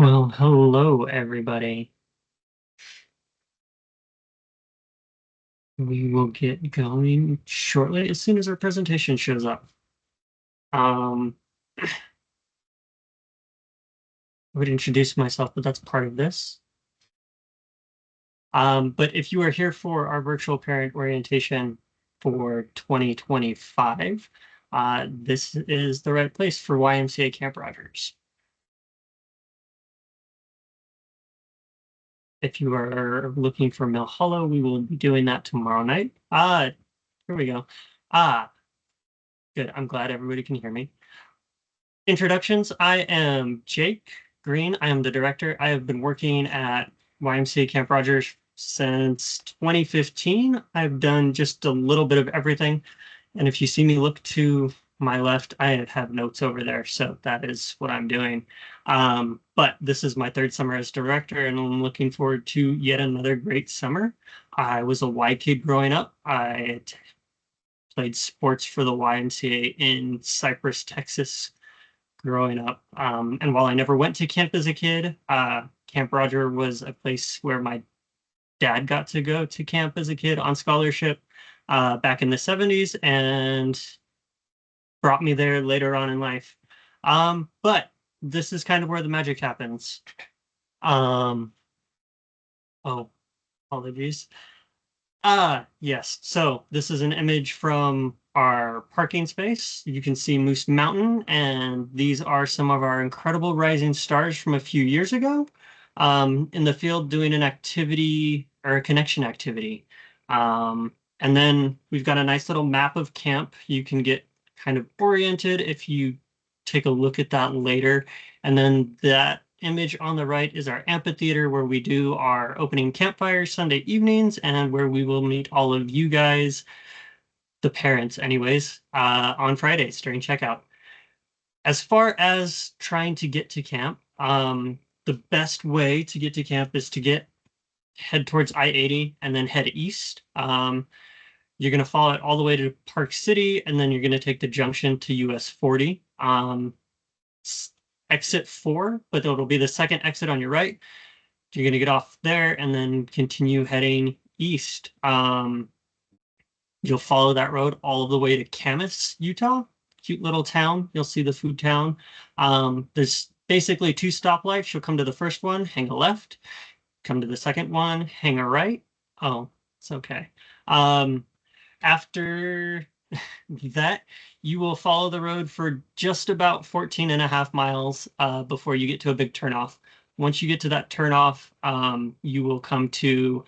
Well, hello, everybody. We will get going shortly as soon as our presentation shows up. Um, I would introduce myself, but that's part of this. But if you are here for our virtual parent orientation for 2025, this is the right place for YMCA Camp Rogers. If you are looking for Mill Hollow, we will be doing that tomorrow night. Here we go. Ah, good. I'm glad everybody can hear me. Introductions. I am Jake Green. I am the director. I have been working at YMCA Camp Rogers since 2015. I've done just a little bit of everything. And if you see me look to my left, I have notes over there. So that is what I'm doing. But this is my third summer as director, and I'm looking forward to yet another great summer. I was a Y kid growing up. I played sports for the YMCA in Cypress, Texas growing up. And while I never went to camp as a kid, Camp Roger was a place where my dad got to go to camp as a kid on scholarship back in the 70s and brought me there later on in life. But this is kind of where the magic happens. Um, oh, apologies. Yes. So this is an image from our parking space. You can see Moose Mountain, and these are some of our incredible rising stars from a few years ago in the field doing an activity or a connection activity. And then we've got a nice little map of camp. You can get kind of oriented if you take a look at that later. And then that image on the right is our amphitheater where we do our opening campfire Sunday evenings and where we will meet all of you guys, the parents anyways, on Fridays during checkout. As far as trying to get to camp, the best way to get to camp is to head towards I-80 and then head east. You're going to follow it all the way to Park City, and then you're going to take the junction to US 40. Exit 4, but it'll be the second exit on your right. You're going to get off there and then continue heading east. You'll follow that road all the way to Camas, Utah. Cute little town. You'll see the food town. There's basically two stoplights. You'll come to the first one, hang a left. Come to the second one, hang a right. Oh, it's okay. After that, you will follow the road for just about 14 and a half miles before you get to a big turnoff. Once you get to that turnoff, you will come to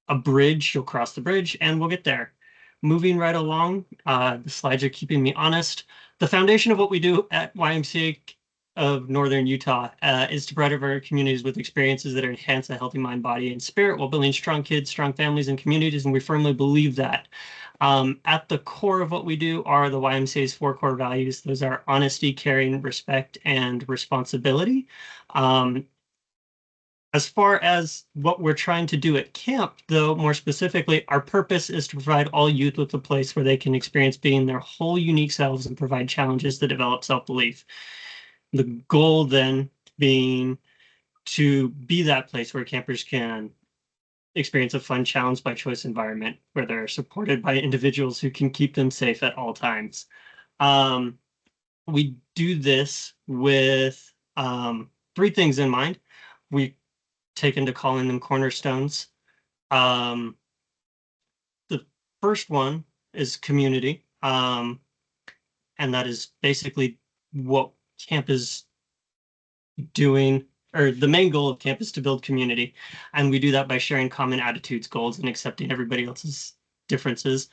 a bridge. You'll cross the bridge and we'll get there. Moving right along, the slides are keeping me honest. The foundation of what we do at YMCA of Northern Utah is to provide our communities with experiences that enhance a healthy mind, body, and spirit while building strong kids, strong families, and communities, and we firmly believe that. At the core of what we do are the YMCA's 4 core values. Those are honesty, caring, respect, and responsibility. As far as what we're trying to do at camp, though, more specifically, our purpose is to provide all youth with a place where they can experience being their whole unique selves and provide challenges that develop self-belief. The goal then being to be that place where campers can experience a fun challenge by choice environment where they're supported by individuals who can keep them safe at all times. We do this with 3 things in mind. We take into calling them cornerstones. The first one is community, and that is basically what camp is doing, or the main goal of camp is to build community. And we do that by sharing common attitudes, goals, and accepting everybody else's differences.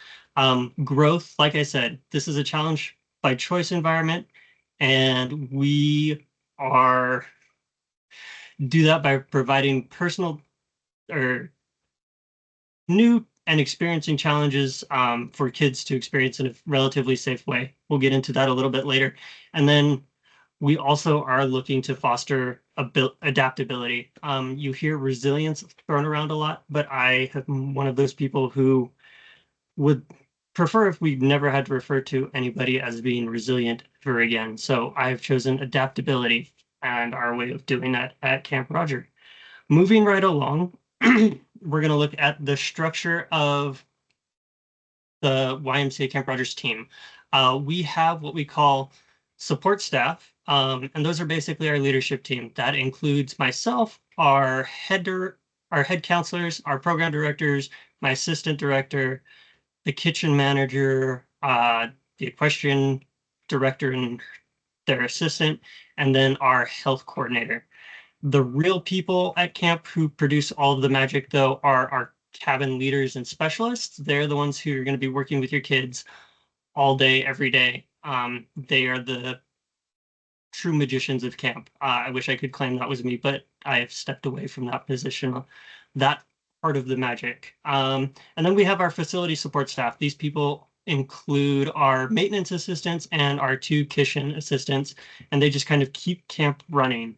Growth, like I said, this is a challenge by choice environment, and we do that by providing personal or new and experiencing challenges for kids to experience in a relatively safe way. We'll get into that a little bit later. And then we also are looking to foster adaptability. You hear resilience thrown around a lot, but I am one of those people who would prefer if we never had to refer to anybody as being resilient ever again. So I've chosen adaptability. and our way of doing that at Camp Roger. Moving right along, we're going to look at the structure of the YMCA Camp Rogers team. We have what we call support staff, and those are basically our leadership team. That includes myself, our head counselors, our program directors, my assistant director, the kitchen manager, the equestrian director and their assistant, and then our health coordinator. The real people at camp who produce all of the magic, though, are our cabin leaders and specialists. They're the ones who are going to be working with your kids all day, every day. They are the true magicians of camp. I wish I could claim that was me, but I have stepped away from that position, that part of the magic. And then we have our facility support staff. These people include our maintenance assistants and our 2 kitchen assistants, and they just kind of keep camp running.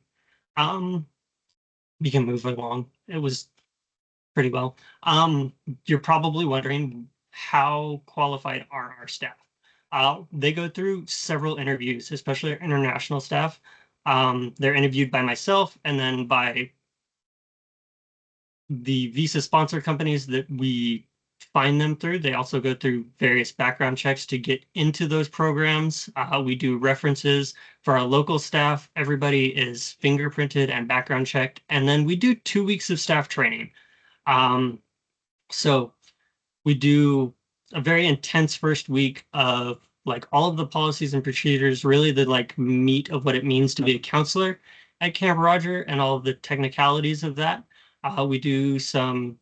We can move along. It was pretty well. You're probably wondering, how qualified are our staff? They go through several interviews, especially our international staff. They're interviewed by myself and then by the visa sponsor companies that we find them through. They also go through various background checks to get into those programs. We do references for our local staff. Everybody is fingerprinted and background checked. And then we do 2 weeks of staff training. So we do a very intense first week of like all of the policies and procedures, really the like meat of what it means to be a counselor at Camp Roger and all of the technicalities of that. We do some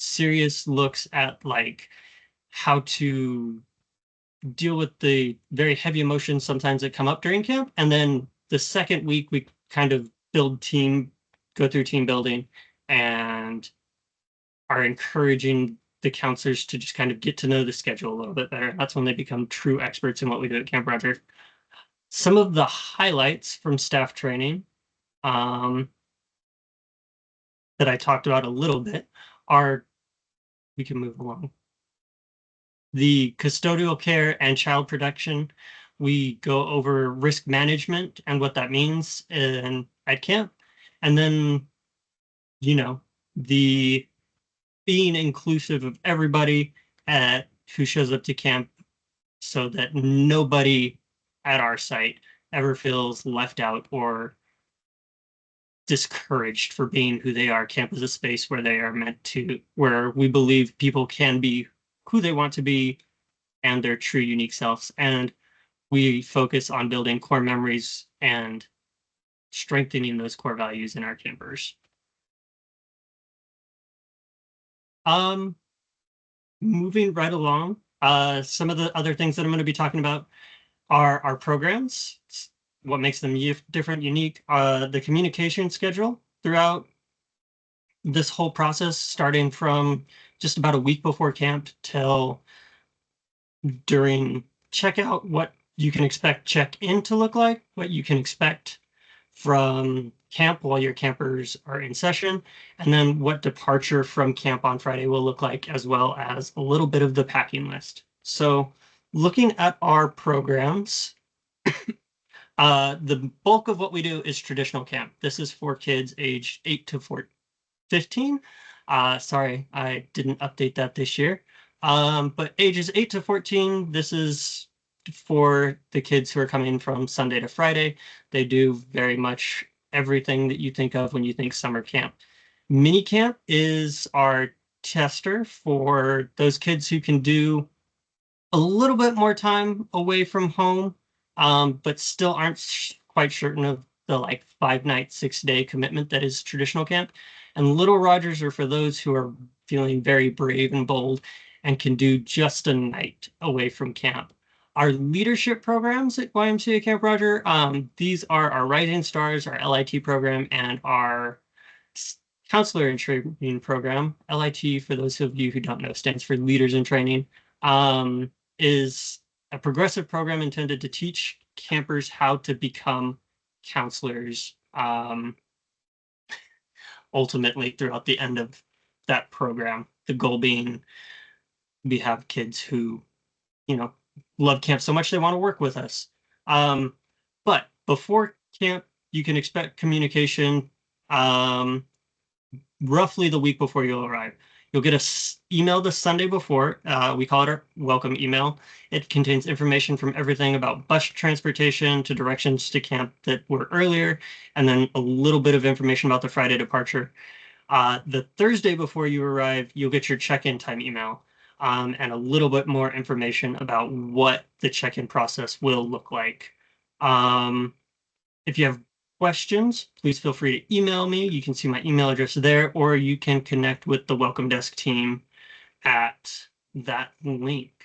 serious looks at like how to deal with the very heavy emotions sometimes that come up during camp. And then the second week, we kind of go through team building and are encouraging the counselors to just kind of get to know the schedule a little bit better. That's when they become true experts in what we do at Camp Roger. Some of the highlights from staff training that I talked about a little bit are, we can move along. The custodial care and child protection. We go over risk management and what that means at camp. And then, the being inclusive of everybody who shows up to camp so that nobody at our site ever feels left out or discouraged for being who they are. Camp is a space where they are where we believe people can be who they want to be and their true unique selves. And we focus on building core memories and strengthening those core values in our campers. Moving right along, some of the other things that I'm going to be talking about are our programs, what makes them different, unique, the communication schedule throughout this whole process, starting from just about a week before camp till during checkout, what you can expect check-in to look like, what you can expect from camp while your campers are in session, and then what departure from camp on Friday will look like, as well as a little bit of the packing list. So looking at our programs, the bulk of what we do is traditional camp. This is for kids age 8 to 15. Sorry, I didn't update that this year. But ages 8 to 14, this is for the kids who are coming from Sunday to Friday. They do very much everything that you think of when you think summer camp. Mini camp is our tester for those kids who can do a little bit more time away from home, but still aren't quite certain of the like 5-night, 6-day commitment that is traditional camp. And Little Rogers are for those who are feeling very brave and bold and can do just a night away from camp. Our leadership programs at YMCA Camp Roger, these are our Rising Stars, our LIT program, and our Counselor in Training program. LIT, for those of you who don't know, stands for Leaders in Training, is a progressive program intended to teach campers how to become counselors ultimately throughout the end of that program. The goal being we have kids who, love camp so much they want to work with us. But before camp you can expect communication roughly the week before you'll arrive. You'll get a email the Sunday before. We call it our welcome email. It contains information from everything about bus transportation to directions to camp that were earlier, and then a little bit of information about the Friday departure. The Thursday before you arrive, you'll get your check-in time email, and a little bit more information about what the check-in process will look like. If you have questions, please feel free to email me. You can see my email address there, or you can connect with the Welcome Desk team at that link.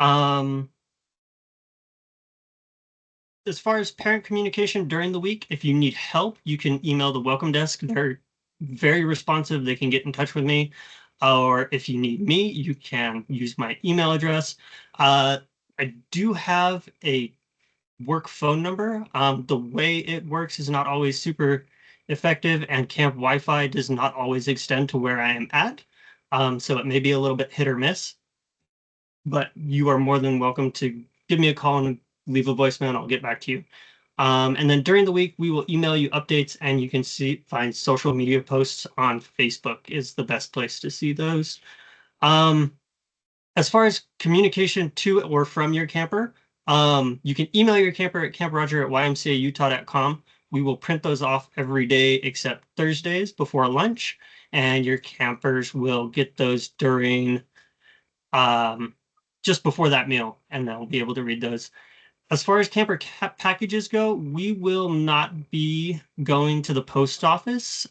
As far as parent communication during the week, if you need help, you can email the Welcome Desk. They're very responsive. They can get in touch with me. Or if you need me, you can use my email address. I do have a work phone number. The way it works is not always super effective, and camp Wi-Fi does not always extend to where I am at. So it may be a little bit hit or miss, but you are more than welcome to give me a call and leave a voicemail and I'll get back to you. And then during the week, we will email you updates, and you can find social media posts on Facebook is the best place to see those. As far as communication to or from your camper, you can email your camper at camproger@ymcautah.com. We will print those off every day except Thursdays before lunch, and your campers will get those during just before that meal, and they'll be able to read those. As far as camper packages go, we will not be going to the post office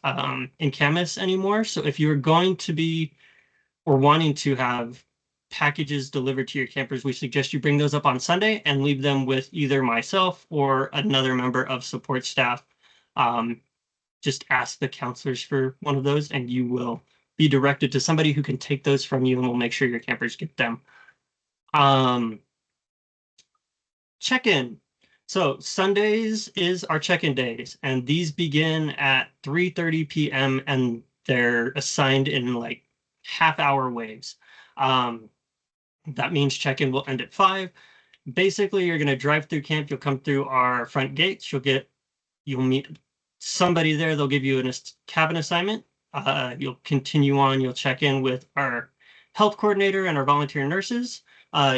in Camas anymore. So if you're going to be or wanting to have packages delivered to your campers, we suggest you bring those up on Sunday and leave them with either myself or another member of support staff. Just ask the counselors for one of those, and you will be directed to somebody who can take those from you, and will make sure your campers get them. Check-in. So Sundays is our check-in days, and these begin at 3:30 p.m. and they're assigned in like half-hour waves. That means check-in will end at 5. Basically, you're going to drive through camp. You'll come through our front gates. You'll meet somebody there. They'll give you a cabin assignment. You'll continue on. You'll check in with our health coordinator and our volunteer nurses.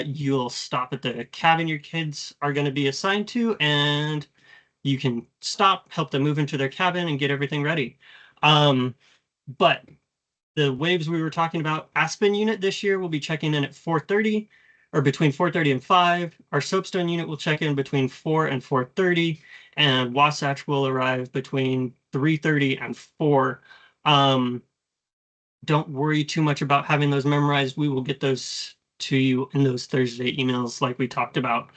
You'll stop at the cabin your kids are going to be assigned to, and you can stop, help them move into their cabin, and get everything ready. But the waves we were talking about, Aspen unit this year will be checking in at 4:30, or between 4:30 and 5. Our Soapstone unit will check in between 4 and 4:30, and Wasatch will arrive between 3:30 and 4. Don't worry too much about having those memorized. We will get those to you in those Thursday emails like we talked about.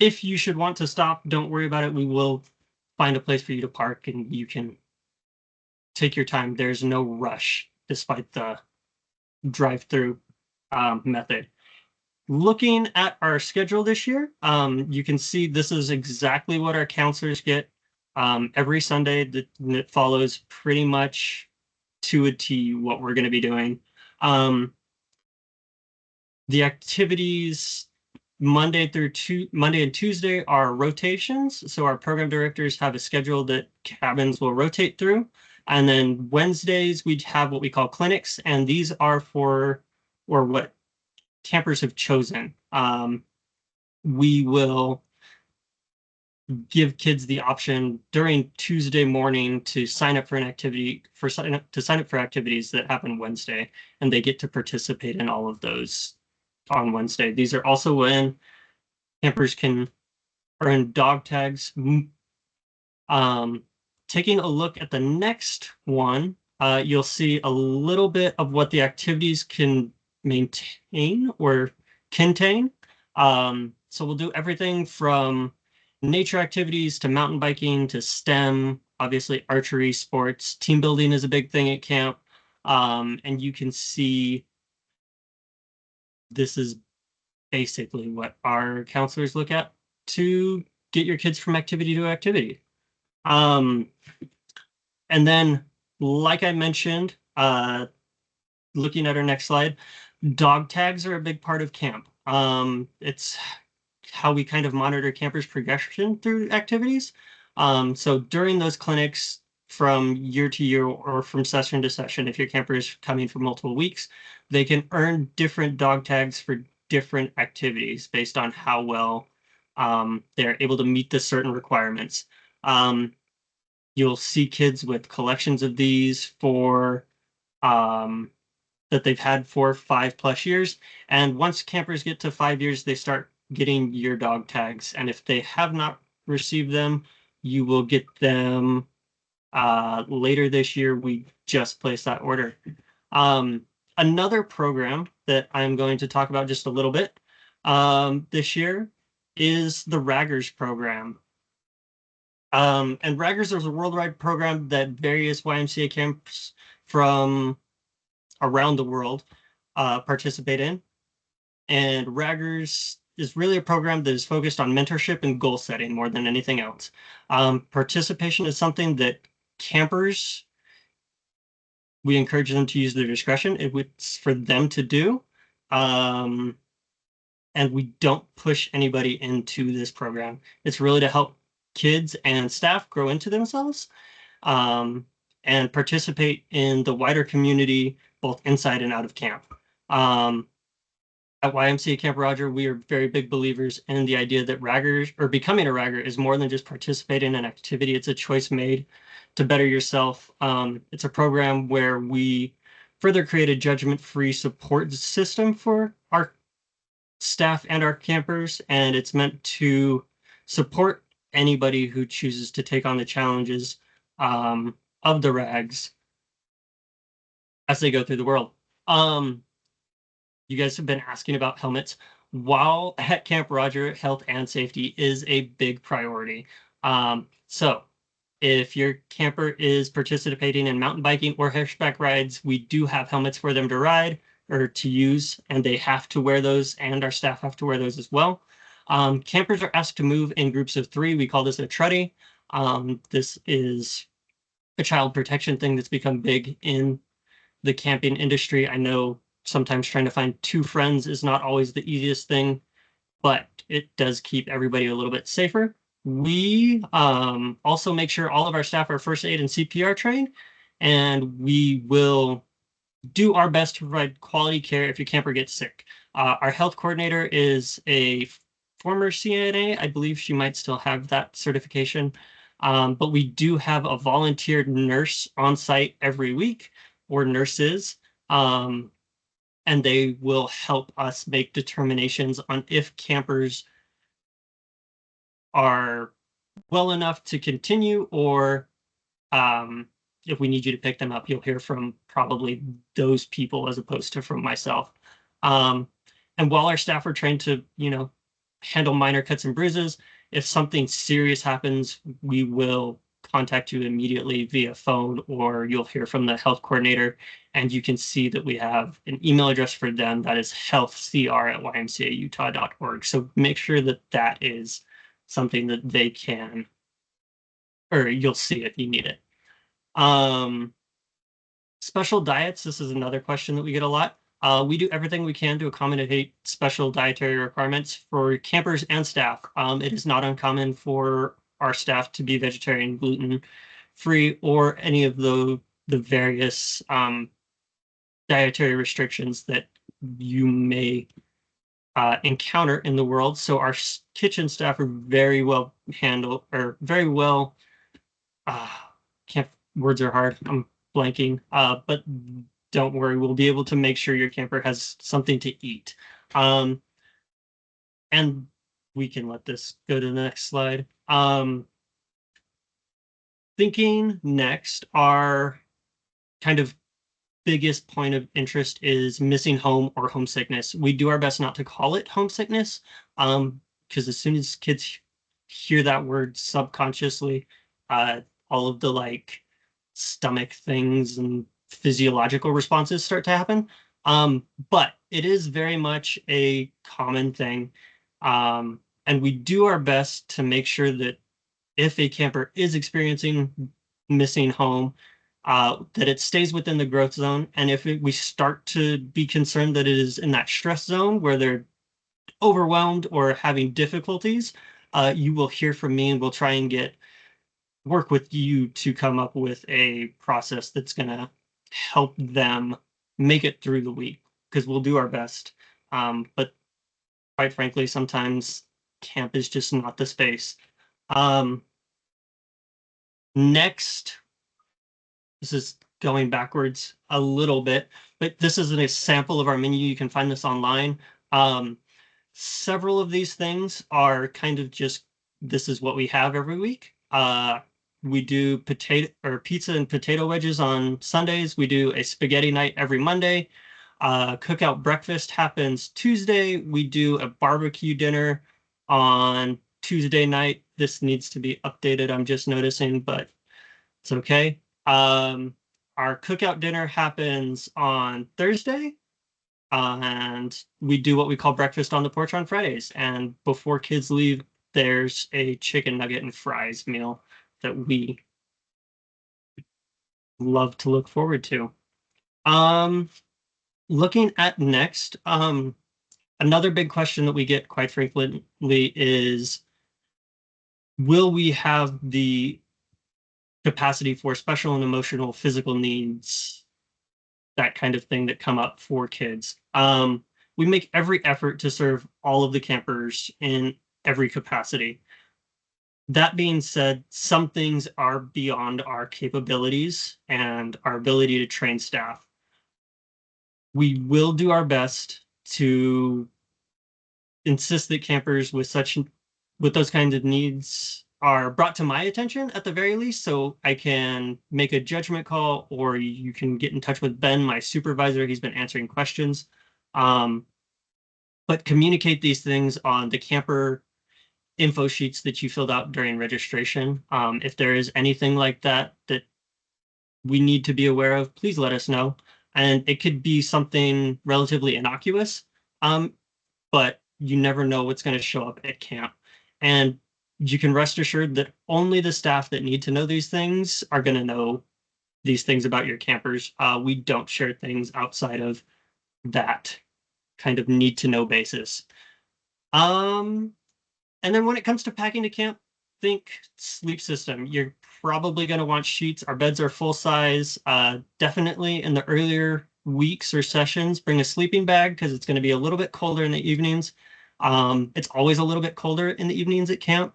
If you should want to stop, don't worry about it. We will find a place for you to park, and you can take your time. There's no rush despite the drive-through method. Looking at our schedule this year, you can see this is exactly what our counselors get every Sunday. That follows pretty much to a T what we're going to be doing. The activities Monday and Tuesday are rotations. So our program directors have a schedule that cabins will rotate through. And then Wednesdays, we have what we call clinics, and these are for, or what campers have chosen. We will give kids the option during Tuesday morning to sign up for an activity, sign up for activities that happen Wednesday, and they get to participate in all of those on Wednesday. These are also when campers can earn dog tags. Taking a look at the next one, you'll see a little bit of what the activities can maintain or contain. So we'll do everything from nature activities to mountain biking to STEM, obviously archery, sports. Team building is a big thing at camp. And you can see this is basically what our counselors look at to get your kids from activity to activity. And then, like I mentioned, looking at our next slide, dog tags are a big part of camp. It's how we kind of monitor campers' progression through activities. So during those clinics, from year to year or from session to session, if your camper is coming for multiple weeks, they can earn different dog tags for different activities based on how well they're able to meet the certain requirements. You'll see kids with collections of these for um, that they've had for 5+ years. And once campers get to 5 years, they start getting year dog tags. And if they have not received them, you will get them later this year. We just placed that order. Another program that I'm going to talk about just a little bit this year is the Raggers program. And Raggers is a worldwide program that various YMCA camps from around the world participate in. And Raggers is really a program that is focused on mentorship and goal setting more than anything else. Participation is something that campers, we encourage them to use their discretion. It's for them to do. And we don't push anybody into this program. It's really to help kids and staff grow into themselves and participate in the wider community, both inside and out of camp. At YMCA Camp Roger, we are very big believers in the idea that raggers, or becoming a ragger, is more than just participating in an activity. It's a choice made to better yourself. It's a program where we further create a judgment-free support system for our staff and our campers, and it's meant to support anybody who chooses to take on the challenges of the rags as they go through the world. You guys have been asking about helmets. While at Camp Roger, health and safety is a big priority. So if your camper is participating in mountain biking or horseback rides, we do have helmets for them to ride or to use, and they have to wear those, and our staff have to wear those as well. Campers are asked to move in groups of 3. We call this a truddy. This is a child protection thing that's become big in the camping industry. I know sometimes trying to find 2 friends is not always the easiest thing, but it does keep everybody a little bit safer. We also make sure all of our staff are first aid and CPR trained, and we will do our best to provide quality care if your camper gets sick. Our health coordinator is a former CNA. I believe she might still have that certification. But we do have a volunteered nurse on site every week, or nurses, and they will help us make determinations on if campers are well enough to continue, or if we need you to pick them up. You'll hear from probably those people as opposed to from myself. And while our staff are trained to, handle minor cuts and bruises, if something serious happens, we will contact you immediately via phone, or you'll hear from the health coordinator, and you can see that we have an email address for them that is healthcr@ymcautah.org. So make sure that that is something that they can, or you'll see it, you need it. Special diets, this is another question that we get a lot. We do everything we can to accommodate special dietary requirements for campers and staff. It is not uncommon for our staff to be vegetarian, gluten-free, or any of the various dietary restrictions that you may encounter in the world. So our kitchen staff are very well handled, or very well, words are hard, I'm blanking, but don't worry, we'll be able to make sure your camper has something to eat. And we can let this go to the next slide. Thinking next, our kind of biggest point of interest is missing home or homesickness. We do our best not to call it homesickness, because as soon as kids hear that word subconsciously, all of the stomach things and physiological responses start to happen. But it is very much a common thing. And we do our best to make sure that if a camper is experiencing missing home, that it stays within the growth zone. And if we start to be concerned that it is in that stress zone where they're overwhelmed or having difficulties, you will hear from me, and we'll try and work with you to come up with a process that's going to help them make it through the week, because we'll do our best. But quite frankly, sometimes camp is just not the space. Next, this is going backwards a little bit, but this is a sample of our menu. You can find this online. Several of these things are kind of just, this is what we have every week. We do pizza and potato wedges on Sundays. We do a spaghetti night every Monday. Cookout breakfast happens Tuesday. We do a barbecue dinner on Tuesday night. This needs to be updated, I'm just noticing, but it's okay. Our cookout dinner happens on Thursday. And we do what we call breakfast on the porch on Fridays. And before kids leave, there's a chicken nugget and fries meal that we love to look forward to. Looking at next, another big question that we get quite frequently is, will we have the capacity for special and emotional physical needs, that kind of thing that come up for kids? We make every effort to serve all of the campers in every capacity. That being said, some things are beyond our capabilities and our ability to train staff. We will do our best to insist that campers with those kinds of needs are brought to my attention at the very least, so I can make a judgment call, or you can get in touch with Ben, my supervisor. He's been answering questions. But communicate these things on the camper info sheets that you filled out during registration. If there is anything like that that we need to be aware of, please let us know. And it could be something relatively innocuous, but you never know what's going to show up at camp. And you can rest assured that only the staff that need to know these things are going to know these things about your campers. We don't share things outside of that kind of need to know basis. And then when it comes to packing to camp, think sleep system. You're probably going to want sheets. Our beds are full size. Definitely in the earlier weeks or sessions, bring a sleeping bag, because it's going to be a little bit colder in the evenings. It's always a little bit colder in the evenings at camp.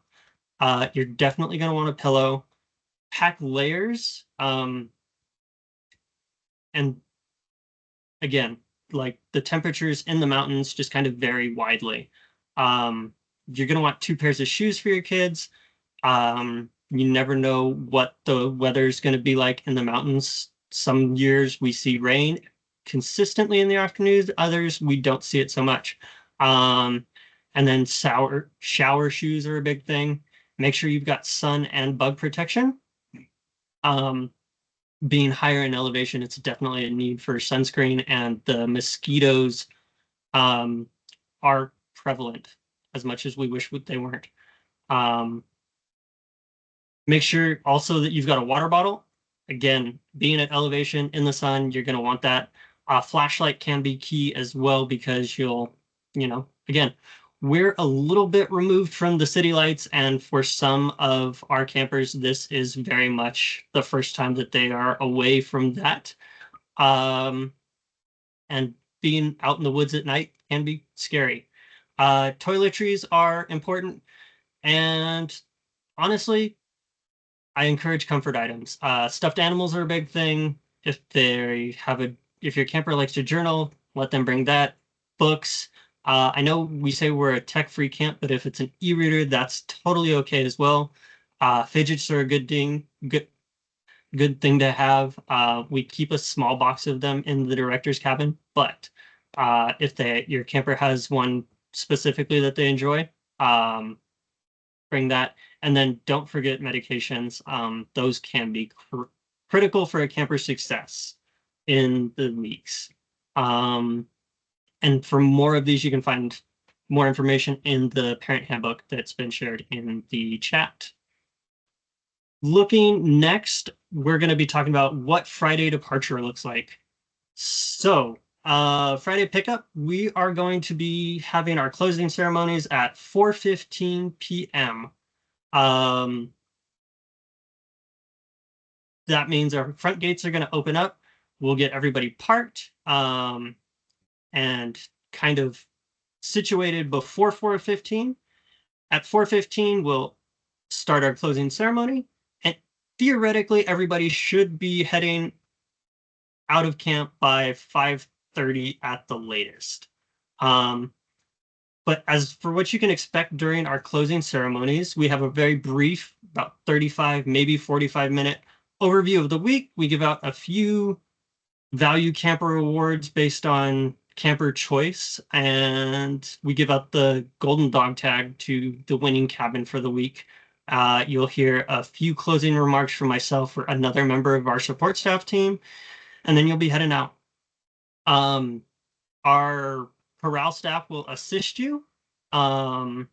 You're definitely going to want a pillow. Pack layers. And again, like, the temperatures in the mountains just kind of vary widely. You're going to want 2 pairs of shoes for your kids. You never know what the weather's going to be like in the mountains. Some years we see rain consistently in the afternoons. Others we don't see it so much. And then shower shoes are a big thing. Make sure you've got sun and bug protection. Being higher in elevation, it's definitely a need for sunscreen, and the mosquitoes are prevalent as much as we wish they weren't. Make sure also that you've got a water bottle. Again, being at elevation in the sun, you're going to want that. Flashlight can be key as well, because again, we're a little bit removed from the city lights, and for some of our campers, this is very much the first time that they are away from that. And being out in the woods at night can be scary. Toiletries are important, and honestly, I encourage comfort items. Stuffed animals are a big thing. If your camper likes to journal, let them bring that. Books. I know we say we're a tech-free camp, but if it's an e-reader, that's totally okay as well. Fidgets are a good thing to have. We keep a small box of them in the director's cabin, but if your camper has one specifically that they enjoy, bring that. And then don't forget medications. Those can be critical for a camper's success in the weeks. And for more of these, you can find more information in the parent handbook that's been shared in the chat. Looking next, we're going to be talking about what Friday departure looks like. So Friday pickup, we are going to be having our closing ceremonies at 4:15 p.m. Um, that means our front gates are going to open up. We'll get everybody parked and kind of situated before 4:15. At 4:15, we'll start our closing ceremony, and theoretically, everybody should be heading out of camp by 5:30 at the latest. But as for what you can expect during our closing ceremonies, we have a very brief, about 35, maybe 45-minute overview of the week. We give out a few value camper awards based on camper choice, and we give out the golden dog tag to the winning cabin for the week. You'll hear a few closing remarks from myself or another member of our support staff team, and then you'll be heading out. Our corral staff will assist you in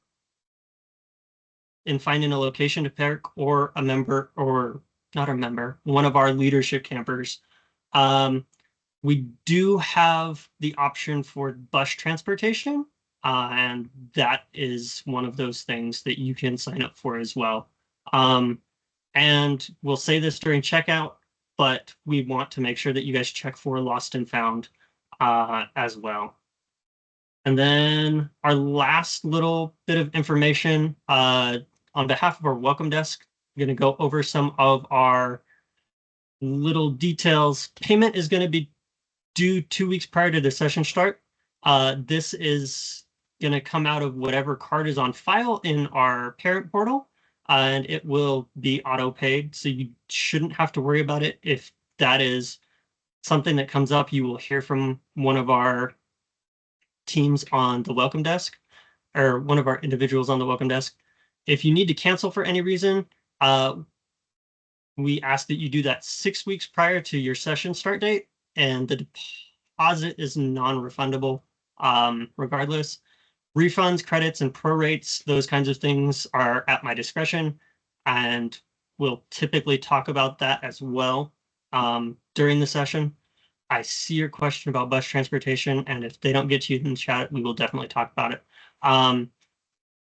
finding a location to park, or a member, or not a member, one of our leadership campers. We do have the option for bus transportation, and that is one of those things that you can sign up for as well. And we'll say this during checkout, but we want to make sure that you guys check for lost and found as well. And then our last little bit of information on behalf of our welcome desk, I'm going to go over some of our little details. Payment is going to be due 2 weeks prior to the session start. This is going to come out of whatever card is on file in our parent portal, and it will be auto paid. So you shouldn't have to worry about it. If that is something that comes up, you will hear from one of our teams on the welcome desk, or one of our individuals on the welcome desk. If you need to cancel for any reason, we ask that you do that 6 weeks prior to your session start date, and the deposit is non-refundable regardless. Refunds, credits, and prorates, those kinds of things are at my discretion, and we'll typically talk about that as well during the session. I see your question about bus transportation, and if they don't get to you in the chat, we will definitely talk about it.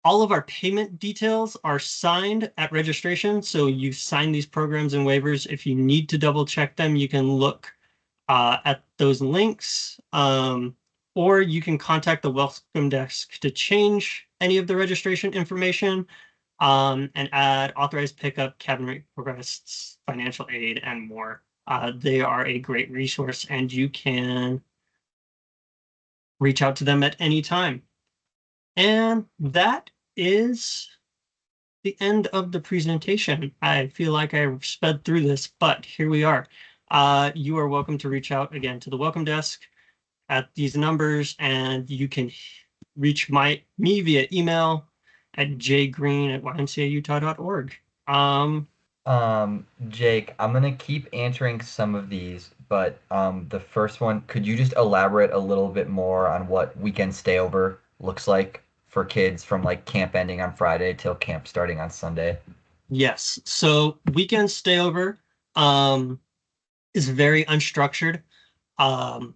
All of our payment details are signed at registration, so you sign these programs and waivers. If you need to double check them, you can look at those links, or you can contact the welcome desk to change any of the registration information and add authorized pickup, cabin requests, financial aid, and more. They are a great resource, and you can reach out to them at any time. And that is the end of the presentation. I feel like I sped through this, but here we are. You are welcome to reach out again to the welcome desk at these numbers, and you can reach me via email at jgreen@ymcautah.org. Jake, I'm gonna keep answering some of these, but the first one, could you just elaborate a little bit more on what weekend stayover looks like for kids from like camp ending on Friday till camp starting on Sunday? Yes, so weekend stayover is very unstructured. Um,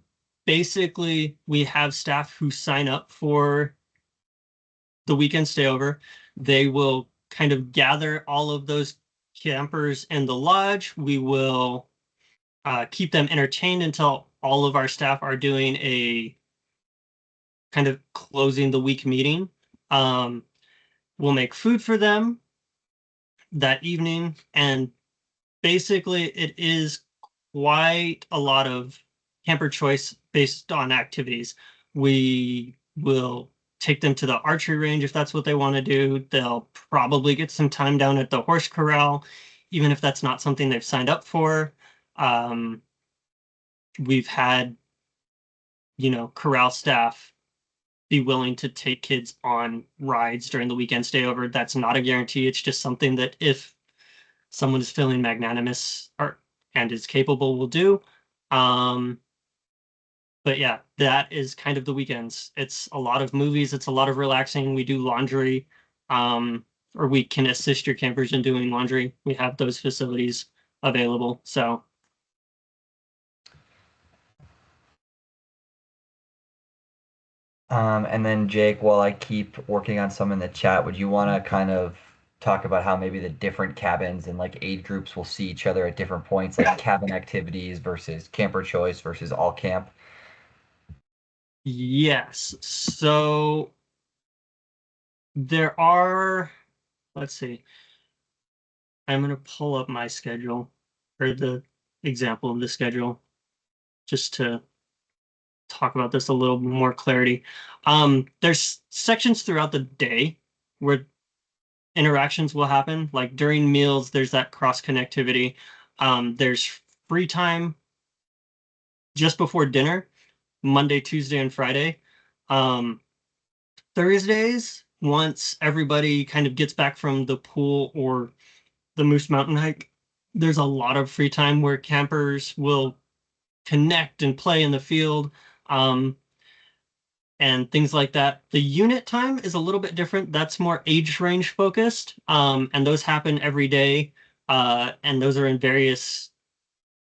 Basically, we have staff who sign up for the weekend stayover. They will kind of gather all of those campers in the lodge. We will keep them entertained until all of our staff are doing a kind of closing the week meeting. We'll make food for them that evening, and basically it is quite a lot of camper choice based on activities. We will take them to the archery range if that's what they want to do. They'll probably get some time down at the horse corral, even if that's not something they've signed up for. We've had, corral staff be willing to take kids on rides during the weekend stayover. That's not a guarantee. It's just something that if someone is feeling magnanimous and is capable, will do. But yeah, that is kind of the weekends. It's a lot of movies. It's a lot of relaxing. We do laundry, or we can assist your campers in doing laundry. We have those facilities available. So And then Jake, while I keep working on some in the chat, would you want to kind of talk about how maybe the different cabins and like age groups will see each other at different points, like cabin activities versus camper choice versus all camp? Yes. So there are, let's see, I'm going to pull up my schedule or the example of the schedule just to talk about this a little more clarity. There's sections throughout the day where interactions will happen. Like during meals, there's that cross connectivity. There's free time just before dinner, Monday, Tuesday, and Friday. Um, Thursdays, once everybody kind of gets back from the pool or the Moose Mountain hike, there's a lot of free time where campers will connect and play in the field. Um, and things like that. The unit time is a little bit different. That's more age range focused, and those happen every day, and those are in various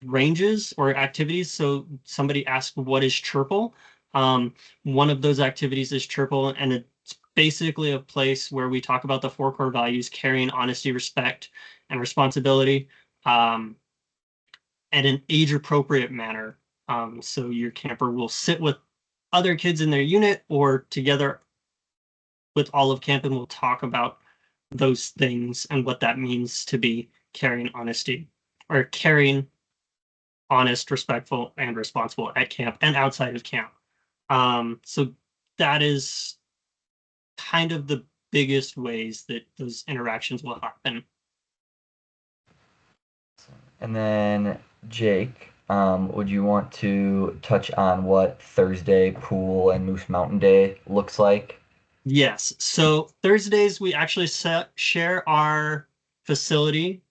ranges or activities. So somebody asked, "What is Chirple?" One of those activities is Chirple, and it's basically a place where we talk about the four core values: caring, honesty, respect, and responsibility, um, in an age appropriate manner. So your camper will sit with other kids in their unit or together with all of camp, and we'll talk about those things and what that means to be caring, honesty, or caring, honest, respectful, and responsible at camp and outside of camp. So that is kind of the biggest ways that those interactions will happen. And then Jake, would you want to touch on what Thursday pool and Moose Mountain Day looks like? Yes. So Thursdays we actually share our facility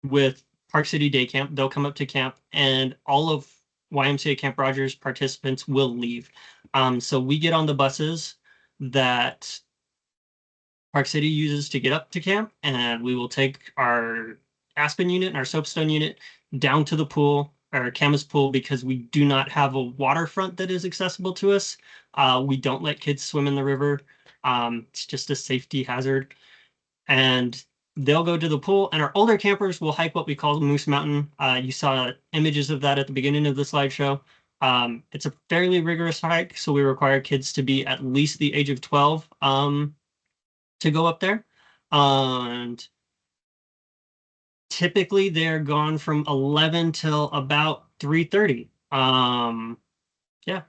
with Park City Day Camp. They'll come up to camp, and all of YMCA Camp Rogers participants will leave. So we get on the buses that Park City uses to get up to camp, and we will take our Aspen unit and our Soapstone unit down to the pool, or Camas pool, because we do not have a waterfront that is accessible to us. We don't let kids swim in the river. It's just a safety hazard. And they'll go to the pool, and our older campers will hike what we call Moose Mountain. You saw images of that at the beginning of the slideshow. It's a fairly rigorous hike, so we require kids to be at least the age of 12 to go up there. And typically they're gone from 11 till about 3:30. Yeah,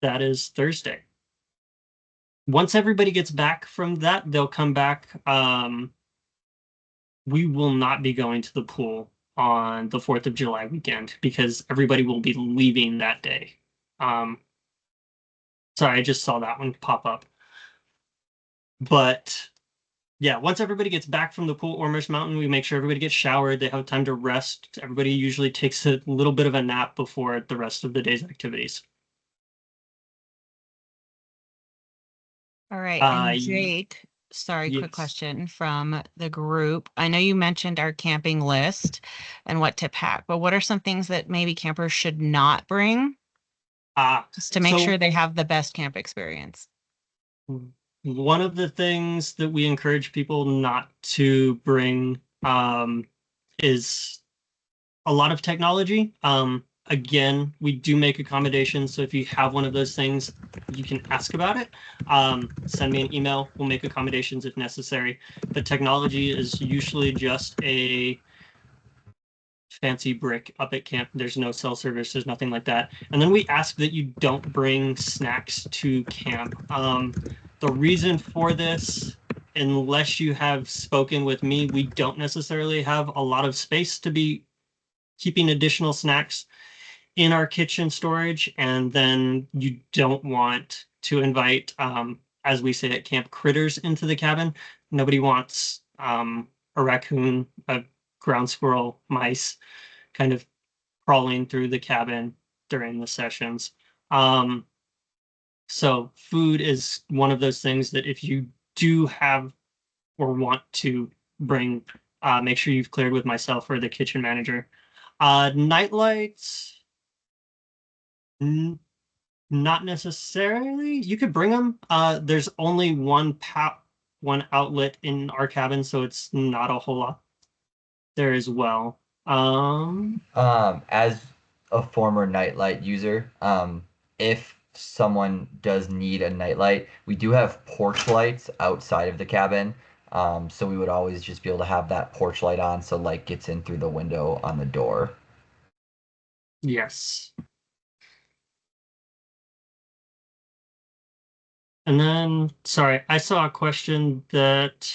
that is Thursday. Once everybody gets back from that, they'll come back. We will not be going to the pool on the 4th of July weekend because everybody will be leaving that day. Um, Sorry, I just saw that one pop up. But yeah, once everybody gets back from the pool or Moose Mountain, we make sure everybody gets showered. They have time to rest. Everybody usually takes a little bit of a nap before the rest of the day's activities. All right. Uh, And Jake, sorry, quick yes. question from the group. I know you mentioned our camping list and what to pack, but what are some things that maybe campers should not bring Uh, just to make sure so they have the best camp experience? one of the things that we encourage people not to bring is a lot of technology. Again, we do make accommodations. So if you have one of those things, you can ask about it. Send me an email. We'll make accommodations if necessary. But technology is usually just a fancy brick up at camp. There's no cell service. There's nothing like that. And then we ask that you don't bring snacks to camp. The reason for this, unless you have spoken with me, we don't necessarily have a lot of space to be keeping additional snacks in our kitchen storage, and then you don't want to invite, as we say at camp, critters into the cabin. Nobody wants a raccoon, a ground squirrel, mice kind of crawling through the cabin during the sessions. Um, so food is one of those things that if you do have or want to bring, make sure you've cleared with myself or the kitchen manager. Night lights, Not necessarily. You could bring them. There's only one outlet in our cabin, so it's not a whole lot there as well. As a former nightlight user, if someone does need a nightlight, we do have porch lights outside of the cabin. So we would always just be able to have that porch light on so light gets in through the window on the door. Yes. And then, sorry, I saw a question that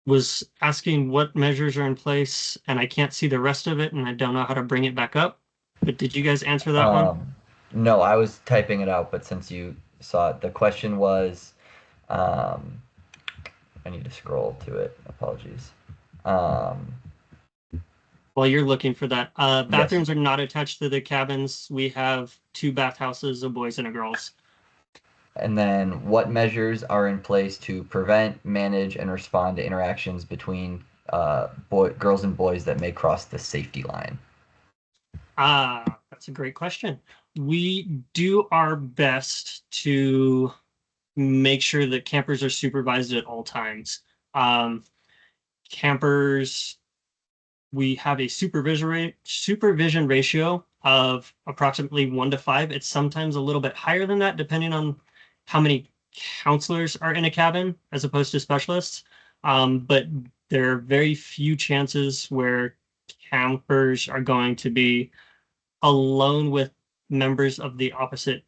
was asking what measures are in place, and I can't see the rest of it, and I don't know how to bring it back up. But did you guys answer that one? No, I was typing it out, but since you saw it, the question was, um, I need to scroll to it. Apologies. Um, While you're looking for that, yes. bathrooms are not attached to the cabins. We have 2 bathhouses, a boys and a girls. And then what measures are in place to prevent, manage, and respond to interactions between girls and boys that may cross the safety line? That's a great question. We do our best to make sure that campers are supervised at all times. Campers, we have a supervision ratio of approximately 1 to 5. It's sometimes a little bit higher than that, depending on how many counselors are in a cabin as opposed to specialists. But there are very few chances where campers are going to be alone with members of the opposite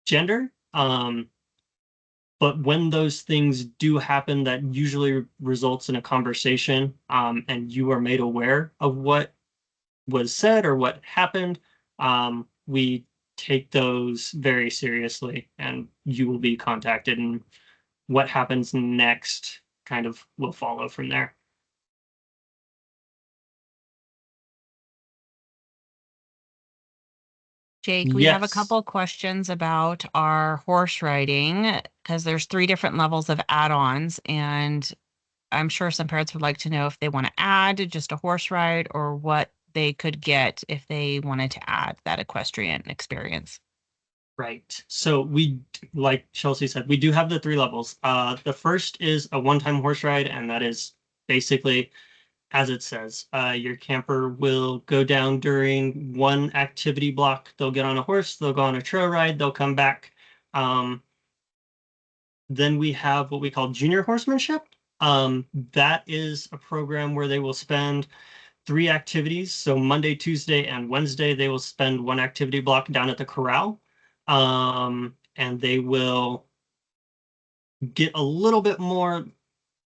gender. But when those things do happen, that usually results in a conversation, and you are made aware of what was said or what happened. We take those very seriously, and you will be contacted, and what happens next kind of will follow from there. Jake, we have a Yes. couple questions about our horse riding because there's 3 different levels of add-ons, and I'm sure some parents would like to know if they want to add just a horse ride or what they could get if they wanted to add that equestrian experience. Right. So like Chelsea said, we do have the 3 levels. The first is a one-time horse ride, and that is basically as it says. Your camper will go down during one activity block. They'll get on a horse, they'll go on a trail ride, they'll come back. Then we have what we call junior horsemanship. That is a program where they will spend 3 activities. So Monday, Tuesday, and Wednesday, they will spend one activity block down at the corral. And they will get a little bit more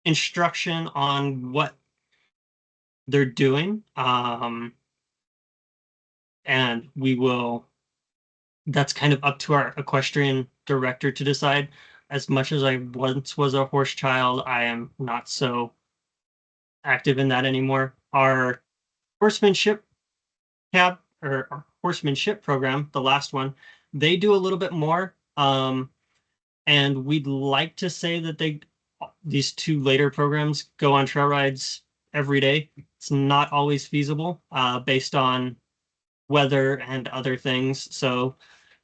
instruction on what they're doing. And that's kind of up to our equestrian director to decide. As much as I once was a horse child, I am not so active in that anymore. Our horsemanship or our horsemanship program, the last one, they do a little bit more. And we'd like to say that these 2 later programs go on trail rides every day. It's not always feasible, based on weather and other things. So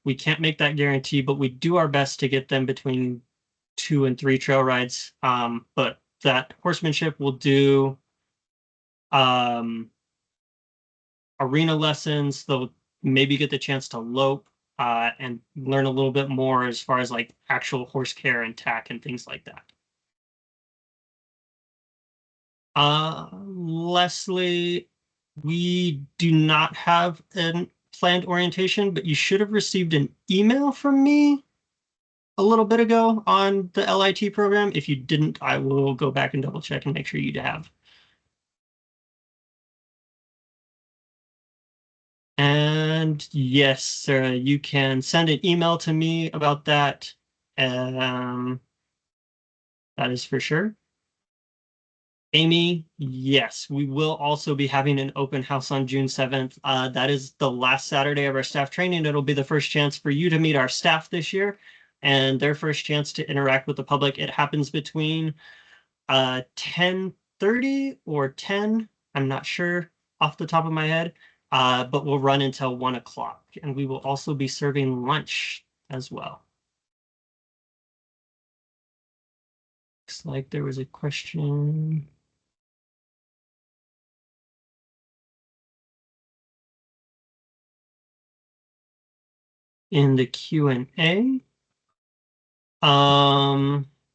we can't make that guarantee, but we do our best to get them between 2 and 3 trail rides. But that horsemanship will do um, arena lessons. They'll maybe get the chance to lope, and learn a little bit more as far as like actual horse care and tack and things like that. Leslie, we do not have a planned orientation, but you should have received an email from me a little bit ago on the LIT program. If you didn't, I will go back and double check and make sure you have. And yes, Sarah, you can send an email to me about that. Um, that is for sure. Amy, yes, we will also be having an open house on June 7th. That is the last Saturday of our staff training. It'll be the first chance for you to meet our staff this year and their first chance to interact with the public. It happens between 10:30 or 10. I'm not sure off the top of my head. but we'll run until 1 o'clock, and we will also be serving lunch as well. Looks like there was a question. In the Q&A.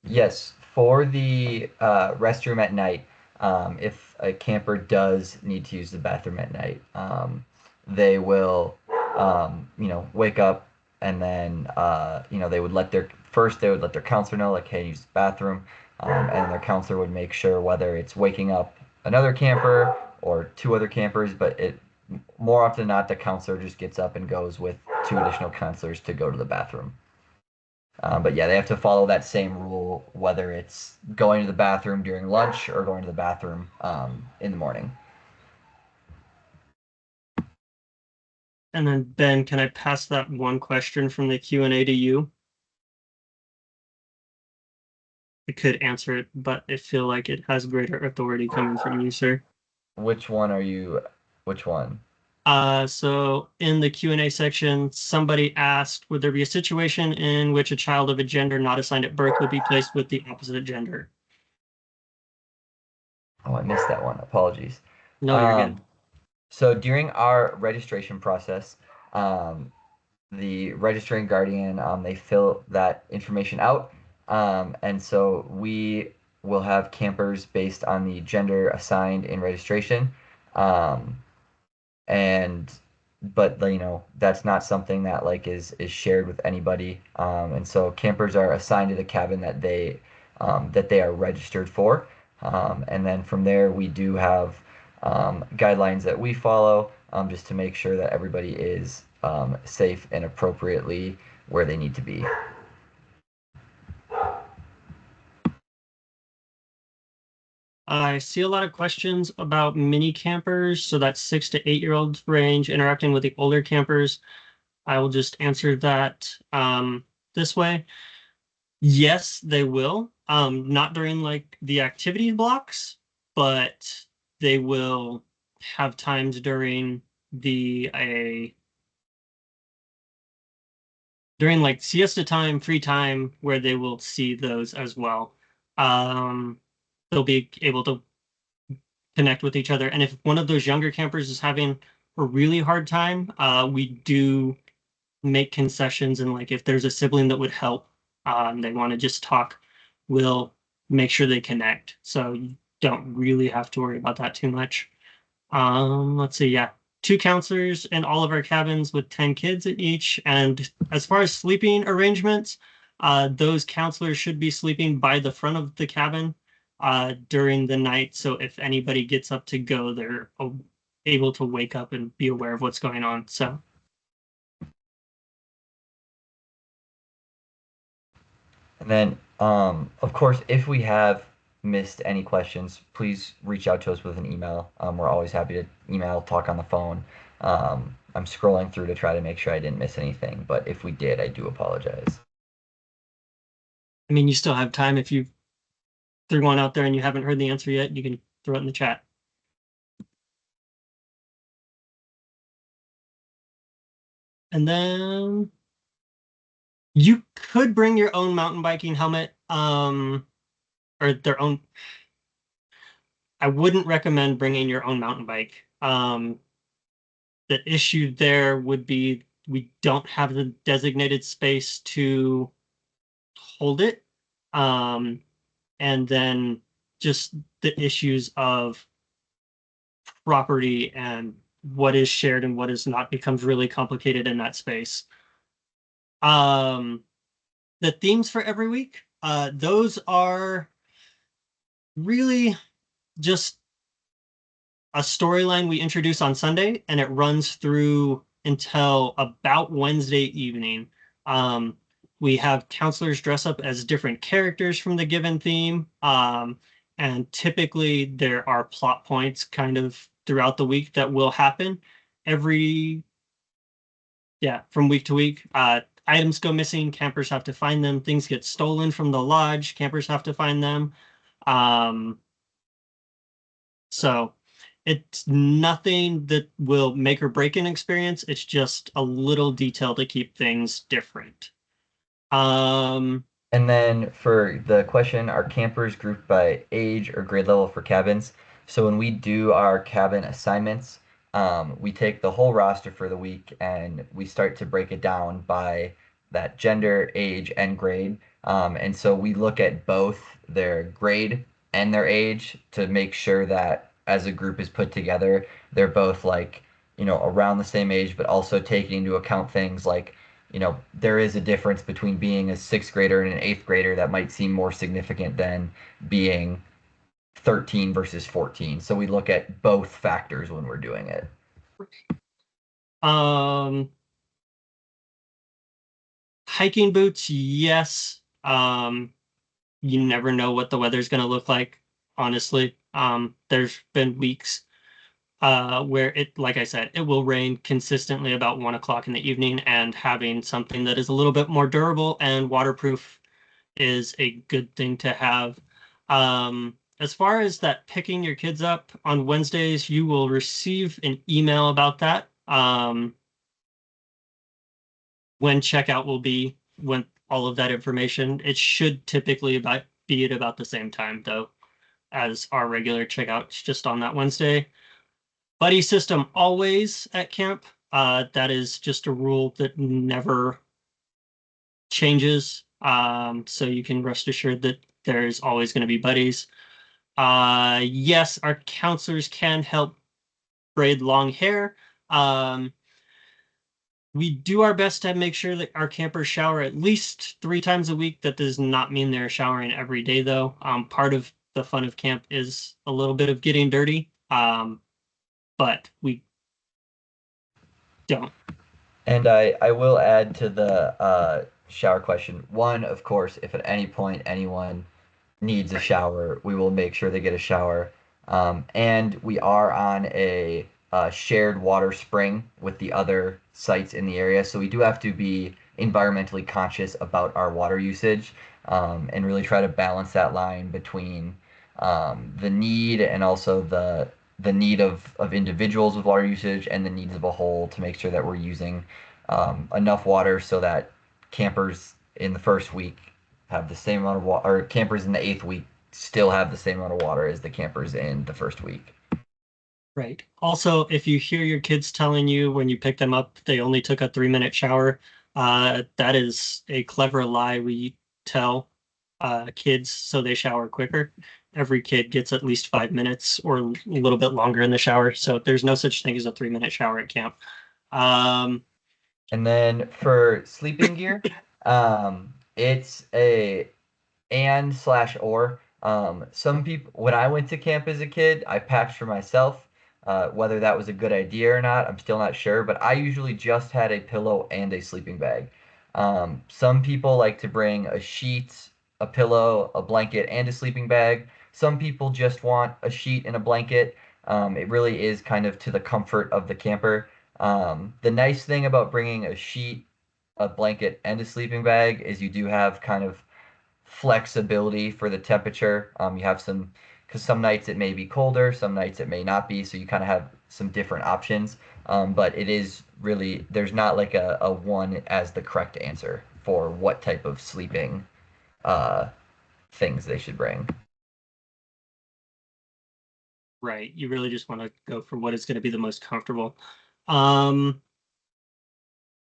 Yes, for the restroom at night, if a camper does need to use the bathroom at night, they will, wake up and then, they would let their counselor know, like, hey, use the bathroom, and their counselor would make sure whether it's waking up another camper or two other campers, but more often than not, the counselor just gets up and goes with two additional counselors to go to the bathroom. But yeah, they have to follow that same rule, whether it's going to the bathroom during lunch or going to the bathroom in the morning. And then Ben, can I pass that one question from the Q&A to you? I could answer it, but I feel like it has greater authority coming from you, sir. Which one are you? Which one? So in the Q&A section, somebody asked, would there be a situation in which a child of a gender not assigned at birth would be placed with the opposite gender? Oh, I missed that one. Apologies. No, you're good. So during our registration process, the registering guardian, they fill that information out. And so we will have campers based on the gender assigned in registration. And but that's not something that like is shared with anybody. And so campers are assigned to the cabin that they are registered for. And then from there we do have guidelines that we follow, just to make sure that everybody is safe and appropriately where they need to be. I see a lot of questions about mini campers, so that's 6 to 8-year-old range interacting with the older campers. I will just answer that this way. Yes, they will. Not during like the activity blocks, but they will have times during during like siesta time, free time, where they will see those as well. They'll be able to connect with each other. And if one of those younger campers is having a really hard time, we do make concessions. And like if there's a sibling that would help, they want to just talk, we'll make sure they connect. So you don't really have to worry about that too much. Let's see, yeah. 2 counselors in all of our cabins with 10 kids in each. And as far as sleeping arrangements, those counselors should be sleeping by the front of the cabin during the night. So if anybody gets up to go, they're able to wake up and be aware of what's going on. So. And then, of course, if we have missed any questions, please reach out to us with an email. We're always happy to email, talk on the phone. I'm scrolling through to try to make sure I didn't miss anything, but if we did, I do apologize. I mean, you still have time. If you threw one out there and you haven't heard the answer yet, you can throw it in the chat. And then you could bring your own mountain biking helmet, or their own. I wouldn't recommend bringing your own mountain bike. The issue there would be we don't have the designated space to hold it. And then just the issues of property and what is shared and what is not becomes really complicated in that space. The themes for every week, those are really just a storyline we introduce on Sunday, and it runs through until about Wednesday evening. We have counselors dress up as different characters from the given theme, and typically there are plot points kind of throughout the week that will happen from week to week. Items go missing, campers have to find them. Things get stolen from the lodge, campers have to find them. So It's nothing that will make or break an experience. It's just a little detail to keep things different. Um, And then for the question, are campers grouped by age or grade level for cabins? So when we do our cabin assignments, we take the whole roster for the week and we start to break it down by that gender, age, and grade. And so we look at both their grade and their age to make sure that as a group is put together, they're both like, around the same age, but also taking into account things like there is a difference between being a sixth grader and an eighth grader that might seem more significant than being 13 versus 14. So we look at both factors when we're doing it. Hiking boots, yes. You never know what the weather's going to look like, honestly. There's been weeks where it, like I said, it will rain consistently about 1 o'clock in the evening, and having something that is a little bit more durable and waterproof is a good thing to have. As far as that picking your kids up on Wednesdays, you will receive an email about that. When checkout will be, when all of that information. It should typically be at about the same time, though, as our regular checkout. It's just on that Wednesday. Buddy system always at camp. That is just a rule that never changes. So you can rest assured that there's always going to be buddies. Yes, our counselors can help braid long hair. We do our best to make sure that our campers shower at least 3 times a week. That does not mean they're showering every day, though. Part of the fun of camp is a little bit of getting dirty, but we don't. And I will add to the shower question. One, of course, if at any point anyone needs a shower, we will make sure they get a shower. And we are on a shared water spring with the other sites in the area, so we do have to be environmentally conscious about our water usage and really try to balance that line between the need and also the need of individuals with water usage and the needs of a whole to make sure that we're using enough water so that campers in the first week have the same amount of water, or campers in the eighth week still have the same amount of water as the campers in the first week. Right. Also, if you hear your kids telling you when you pick them up they only took a 3-minute shower, that is a clever lie we tell kids so they shower quicker. Every kid gets at least 5 minutes or a little bit longer in the shower, so there's no such thing as a 3-minute shower at camp. And then for sleeping gear, it's a and slash or. Some people, when I went to camp as a kid, I packed for myself. Whether that was a good idea or not, I'm still not sure, but I usually just had a pillow and a sleeping bag. Some people like to bring a sheet, a pillow, a blanket, and a sleeping bag. Some people just want a sheet and a blanket. It really is kind of to the comfort of the camper. The nice thing about bringing a sheet, a blanket, and a sleeping bag is you do have kind of flexibility for the temperature. You have some, because some nights it may be colder, some nights it may not be, so you kind of have some different options. But it is really, there's not like a one as the correct answer for what type of sleeping uh, things they should bring. Right. You really just want to go for what is going to be the most comfortable. Um,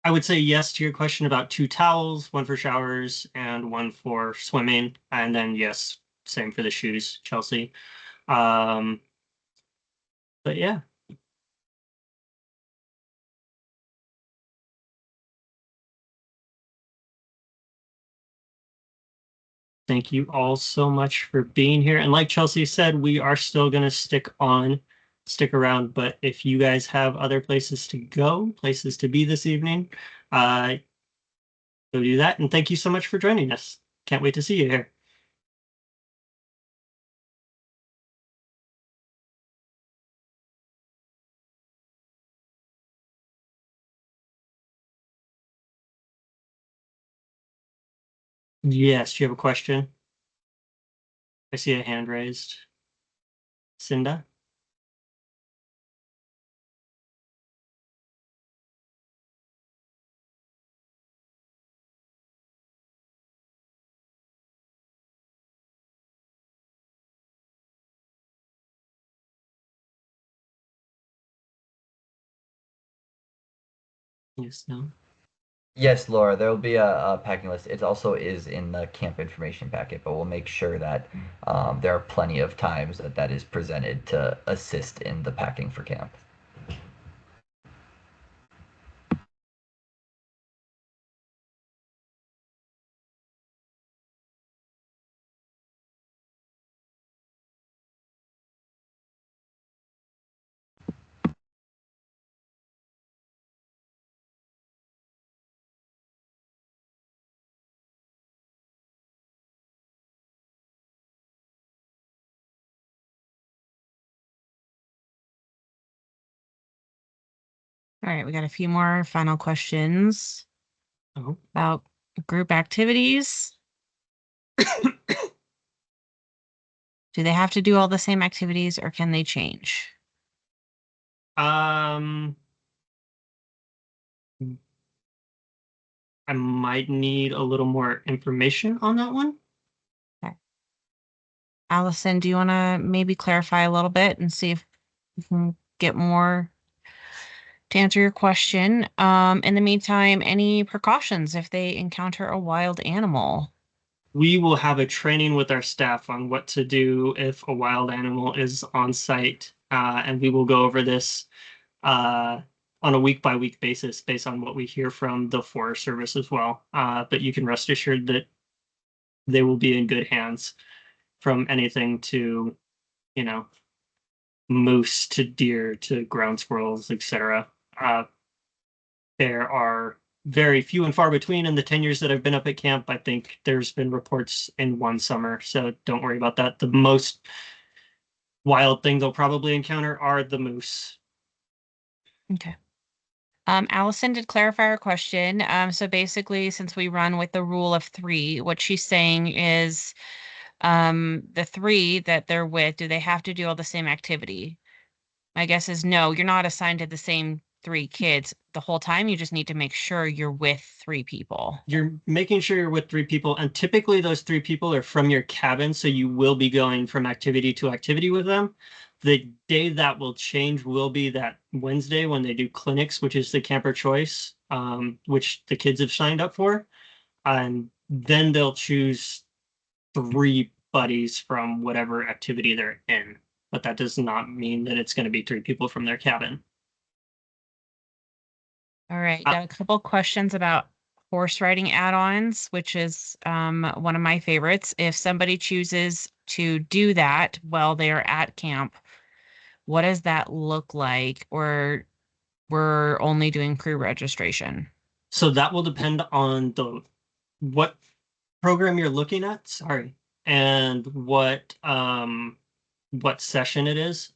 I would say yes to your question about 2 towels, one for showers and one for swimming. And then yes, same for the shoes, Chelsea. Um, but yeah. Thank you all so much for being here. And like Chelsea said, we are still going to stick around. But if you guys have other places to go, places to be this evening, uh, go do that. And thank you so much for joining us. Can't wait to see you here. Yes, do you have a question? I see a hand raised. Cinda? Yes, no. Yes, Laura, there will be a packing list. It also is in the camp information packet, but we'll make sure that there are plenty of times that that is presented to assist in the packing for camp. All right, we got a few more final questions Oh. about group activities. Do they have to do all the same activities or can they change? Um, I might need a little more information on that one. Okay. Allison, do you want to maybe clarify a little bit and see if we can get more to answer your question? In the meantime, any precautions if they encounter a wild animal? We will have a training with our staff on what to do if a wild animal is on site, and we will go over this on a week by week basis based on what we hear from the Forest Service as well. But you can rest assured that they will be in good hands from anything to, you know, moose to deer to ground squirrels, etc. There are very few and far between in the 10 years that I've been up at camp. I think there's been reports in one summer, so don't worry about that. The most wild thing they'll probably encounter are the moose. Okay. Allison did clarify her question. So basically, since we run with the rule of three, what she's saying is the three that they're with, do they have to do all the same activity? My guess is no, you're not assigned to the same three kids the whole time. You just need to make sure you're with three people. You're making sure you're with three people, and typically those three people are from your cabin, so you will be going from activity to activity with them. The day that will change will be that Wednesday when they do clinics, which is the camper choice, which the kids have signed up for. And then they'll choose three buddies from whatever activity they're in. But that does not mean that it's going to be three people from their cabin. All right, Uh, got a couple questions about horse riding add-ons, which is one of my favorites. If somebody chooses to do that while they are at camp, what does that look like? Or we're only doing crew registration? so that will depend on the what program you're looking at. Sorry, and what session it is.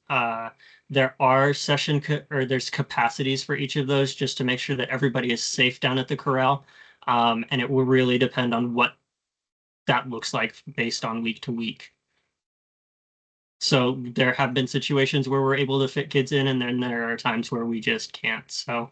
There are there's capacities for each of those just to make sure that everybody is safe down at the corral. And it will really depend on what that looks like based on week to week. So there have been situations where we're able to fit kids in, and then there are times where we just can't. So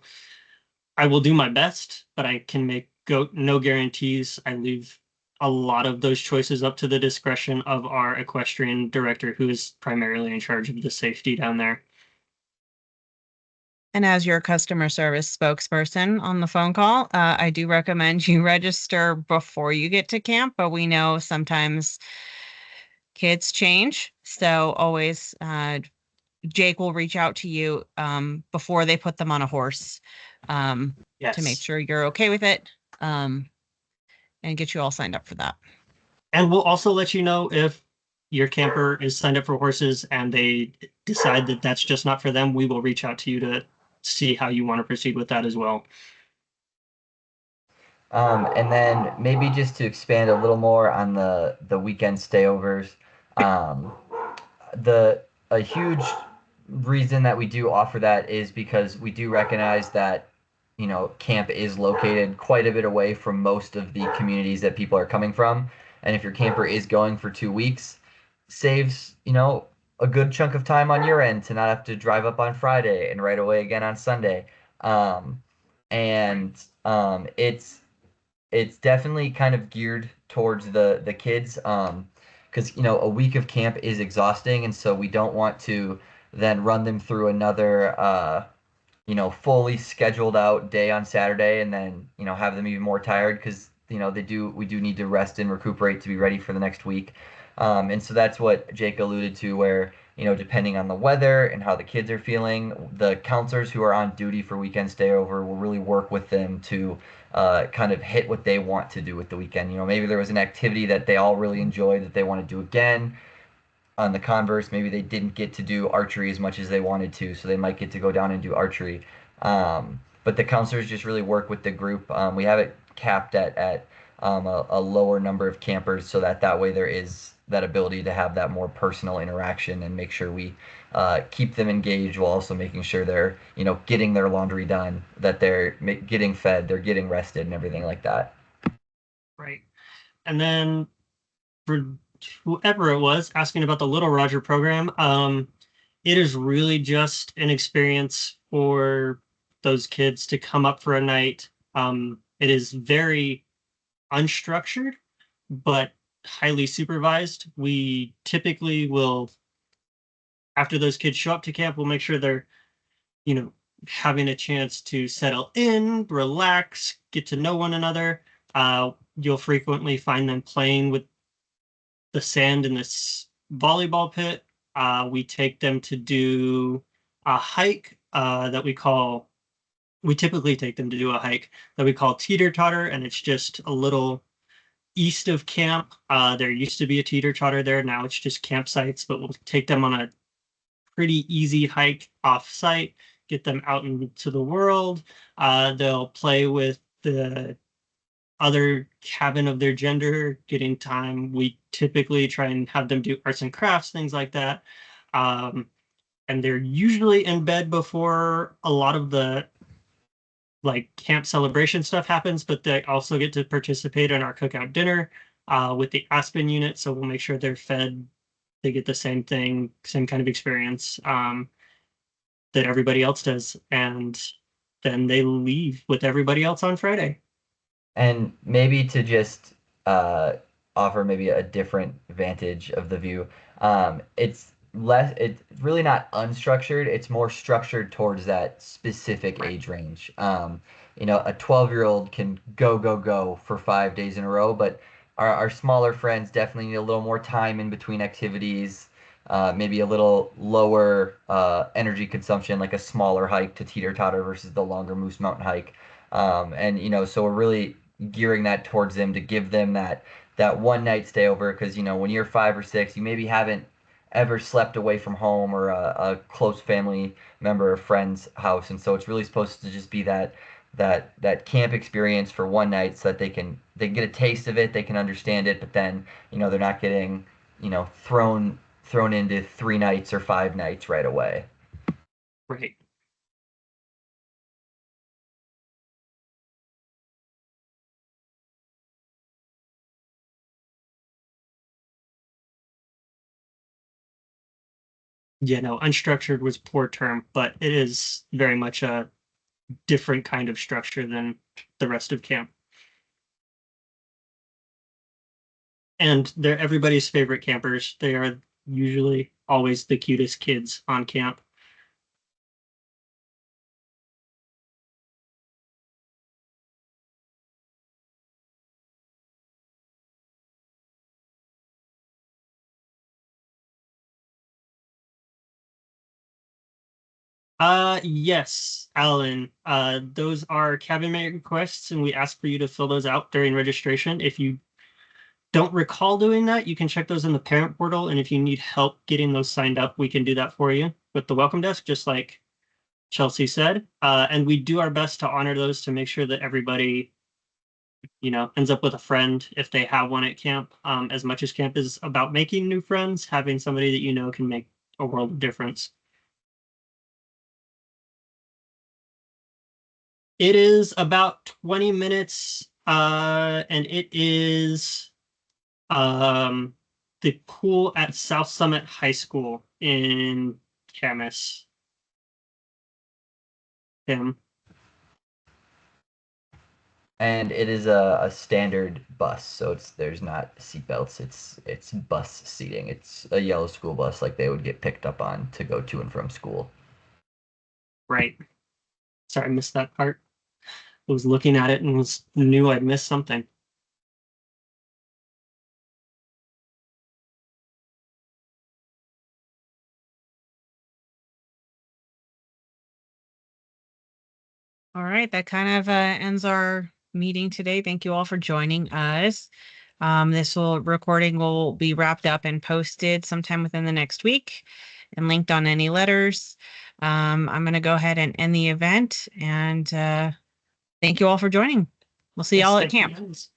I will do my best, but I can make no guarantees. I leave a lot of those choices up to the discretion of our equestrian director, who is primarily in charge of the safety down there. And as your customer service spokesperson on the phone call, I do recommend you register before you get to camp, but we know sometimes kids change. So always, Jake will reach out to you before they put them on a horse to make Yes. sure you're okay with it and get you all signed up for that. And we'll also let you know if your camper is signed up for horses and they decide that that's just not for them. We will reach out to you to see how you want to proceed with that as well. And then maybe just to expand a little more on the weekend stayovers, um, the a huge reason that we do offer that is because we do recognize that camp is located quite a bit away from most of the communities that people are coming from, and if your camper is going for 2 weeks, saves a good chunk of time on your end to not have to drive up on Friday and right away again on Sunday. um, and it's definitely kind of geared towards the kids, because a week of camp is exhausting, and so we don't want to then run them through fully scheduled out day on Saturday and then, have them even more tired because, we do need to rest and recuperate to be ready for the next week. And so that's what Jake alluded to, where, depending on the weather and how the kids are feeling, the counselors who are on duty for weekend stay over will really work with them to kind of hit what they want to do with the weekend. Maybe there was an activity that they all really enjoyed that they want to do again. On the converse, maybe they didn't get to do archery as much as they wanted to, so they might get to go down and do archery. But the counselors just really work with the group. We have it capped at a lower number of campers, so that way there is that ability to have that more personal interaction and make sure we keep them engaged while also making sure they're getting their laundry done, that they're getting fed, they're getting rested, and everything like that. Right. And then for whoever it was asking about the Little Roger program, it is really just an experience for those kids to come up for a night. It is very unstructured, but highly supervised. We typically will, after those kids show up to camp, we'll make sure they're, you know, having a chance to settle in, relax, get to know one another. You'll frequently find them playing with the sand in this volleyball pit. We take them to do a hike we typically take them to do a hike that we call Teeter Totter, and it's just a little east of camp. There used to be a teeter totter there. Now it's just campsites, but we'll take them on a pretty easy hike off site, get them out into the world. They'll play with the other cabin of their gender, getting time. We typically try and have them do arts and crafts, things like that. And they're usually in bed before a lot of the like camp celebration stuff happens, but they also get to participate in our cookout dinner with the Aspen unit. So we'll make sure they're fed. They get the same thing, same kind of experience that everybody else does. And then they leave with everybody else on Friday. And maybe to just uh, offer maybe a different vantage of the view, it's really not unstructured. It's more structured towards that specific Right. age range. A 12-year-old can go, go, go for 5 days in a row, but our smaller friends definitely need a little more time in between activities. Maybe a little lower energy consumption, like a smaller hike to Teeter Totter versus the longer Moose Mountain hike. And so we're really gearing that towards them to give them that one night stay over because when you're 5 or 6, you maybe haven't ever slept away from home or a close family member or friend's house, and so it's really supposed to just be that camp experience for one night so that they can get a taste of it, they can understand it, but then they're not getting thrown into 3 nights or 5 nights right away. Right. Yeah, no, unstructured was poor term, but it is very much a different kind of structure than the rest of camp. And they're everybody's favorite campers. They are usually always the cutest kids on camp. Yes, Alan. Those are cabin mate requests, and we ask for you to fill those out during registration. If you don't recall doing that, you can check those in the parent portal, and if you need help getting those signed up, we can do that for you with the welcome desk, just like Chelsea said. And we do our best to honor those to make sure that everybody, ends up with a friend if they have one at camp. As much as camp is about making new friends, having somebody that you know can make a world of difference. It is about 20 minutes, and it is um, the pool at South Summit High School in Camas. Tim. And it is a standard bus, so there's not seatbelts. It's bus seating. It's a yellow school bus like they would get picked up on to go to and from school. Right. Sorry, I missed that part. I was looking at it and knew I'd missed something. All right, that kind of ends our meeting today. Thank you all for joining us. This recording will be wrapped up and posted sometime within the next week and linked on any letters. I'm going to go ahead and end the event, and thank you all for joining. We'll see Yes, y'all at thank you, camp. guys.